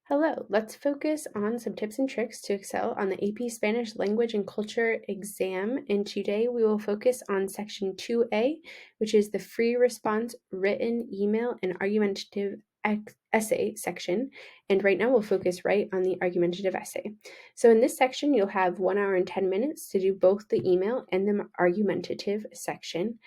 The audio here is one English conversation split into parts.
Hello, let's focus on some tips and tricks to excel on the AP Spanish Language and Culture exam. And today we will focus on section 2A, which is the free response written email and argumentative essay section. And right now we'll focus right on the argumentative essay. So in this section, you'll have 1 hour and 10 minutes to do both the email and the argumentative section.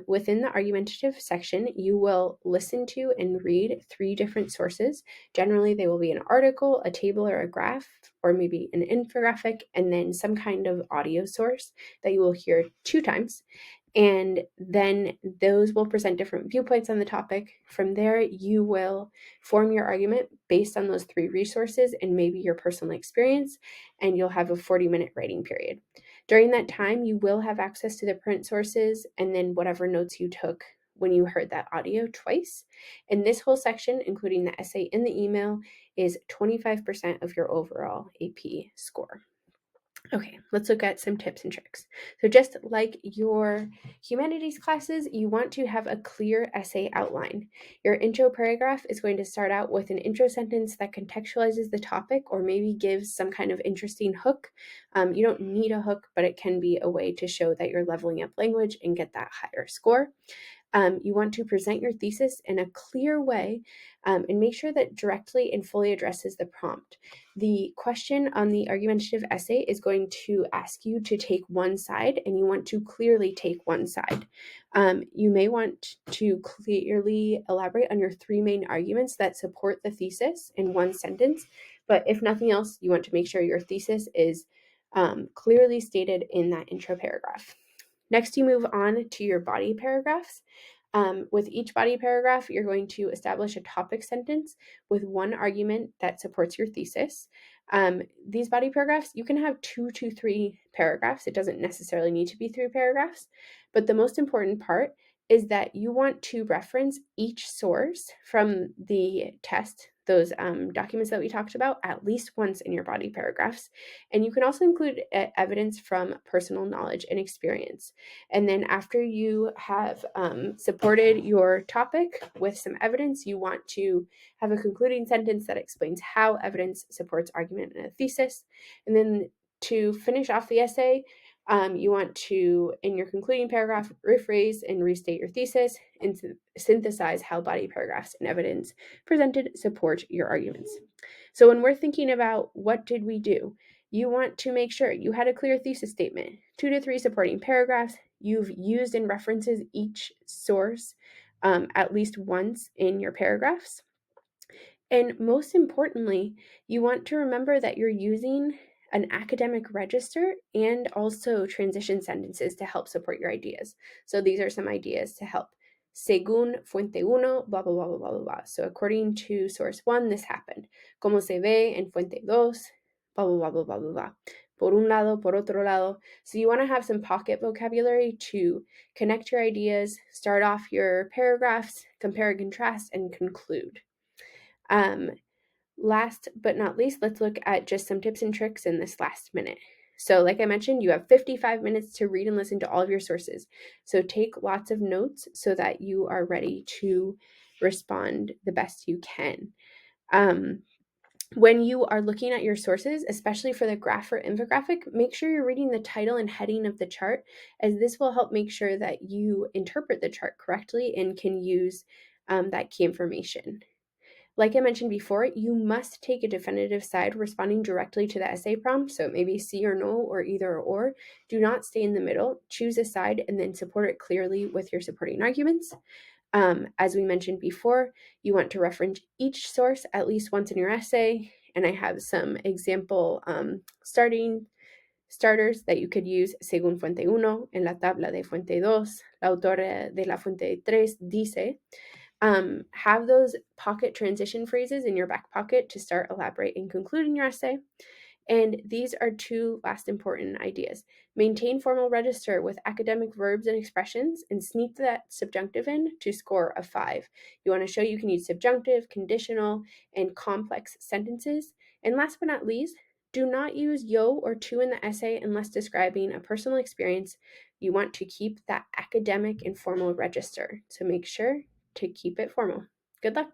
Within the argumentative section, you will listen to and read 3 different sources. Generally, they will be an article, a table, or a graph, or maybe an infographic, and then some kind of audio source that you will hear 2 times. And then those will present different viewpoints on the topic. From there, you will form your argument based on those 3 resources and maybe your personal experience, and you'll have a 40-minute writing period. During that time, you will have access to the print sources and then whatever notes you took when you heard that audio twice. And this whole section, including the essay and the email, is 25% of your overall AP score. Okay, let's look at some tips and tricks. So just like your humanities classes, you want to have a clear essay outline. Your intro paragraph is going to start out with an intro sentence that contextualizes the topic or maybe gives some kind of interesting hook. You don't need a hook, but it can be a way to show that you're leveling up language and get that higher score. You want to present your thesis in a clear way and make sure that directly and fully addresses the prompt. The question on the argumentative essay is going to ask you to take one side, and you want to clearly take one side. You may want to clearly elaborate on your 3 main arguments that support the thesis in one sentence, but if nothing else, you want to make sure your thesis is clearly stated in that intro paragraph. Next, you move on to your body paragraphs. With each body paragraph, you're going to establish a topic sentence with one argument that supports your thesis. These body paragraphs, you can have 2 to 3 paragraphs. It doesn't necessarily need to be 3 paragraphs, but the most important part is that you want to reference each source from the test, those documents that we talked about, at least once in your body paragraphs. And you can also include evidence from personal knowledge and experience. And then after you have supported your topic with some evidence, you want to have a concluding sentence that explains how evidence supports argument in a thesis. And then to finish off the essay, you want to, in your concluding paragraph, rephrase and restate your thesis and synthesize how body paragraphs and evidence presented support your arguments. So when we're thinking about what did we do, you want to make sure you had a clear thesis statement, 2 to 3 supporting paragraphs. You've used and references each source at least once in your paragraphs. And most importantly, you want to remember that you're using an academic register and also transition sentences to help support your ideas. So these are some ideas to help. Según fuente uno, blah, blah, blah, blah, blah, blah. So according to source 1, this happened. Como se ve en fuente 2, blah, blah, blah, blah, blah, blah, blah. Por un lado, por otro lado. So you want to have some pocket vocabulary to connect your ideas, start off your paragraphs, compare and contrast, and conclude. Last but not least, let's look at just some tips and tricks in this last minute. So like I mentioned, you have 55 minutes to read and listen to all of your sources. So take lots of notes so that you are ready to respond the best you can. When you are looking at your sources, especially for the graph or infographic, make sure you're reading the title and heading of the chart, as this will help make sure that you interpret the chart correctly and can use that key information. Like I mentioned before, you must take a definitive side responding directly to the essay prompt. So maybe sí or no, or either or. Do not stay in the middle. Choose a side and then support it clearly with your supporting arguments. As we mentioned before, you want to reference each source at least once in your essay. And I have some example starters that you could use. Según fuente 1, en la tabla de fuente 2, la autora de la fuente 3 dice. Have those pocket transition phrases in your back pocket to start elaborate and concluding your essay. And these are 2 last important ideas. Maintain formal register with academic verbs and expressions and sneak that subjunctive in to score a 5. You want to show you can use subjunctive, conditional, and complex sentences. And last but not least, do not use yo or to in the essay unless describing a personal experience. You want to keep that academic and formal register. So make sure to keep it formal. Good luck.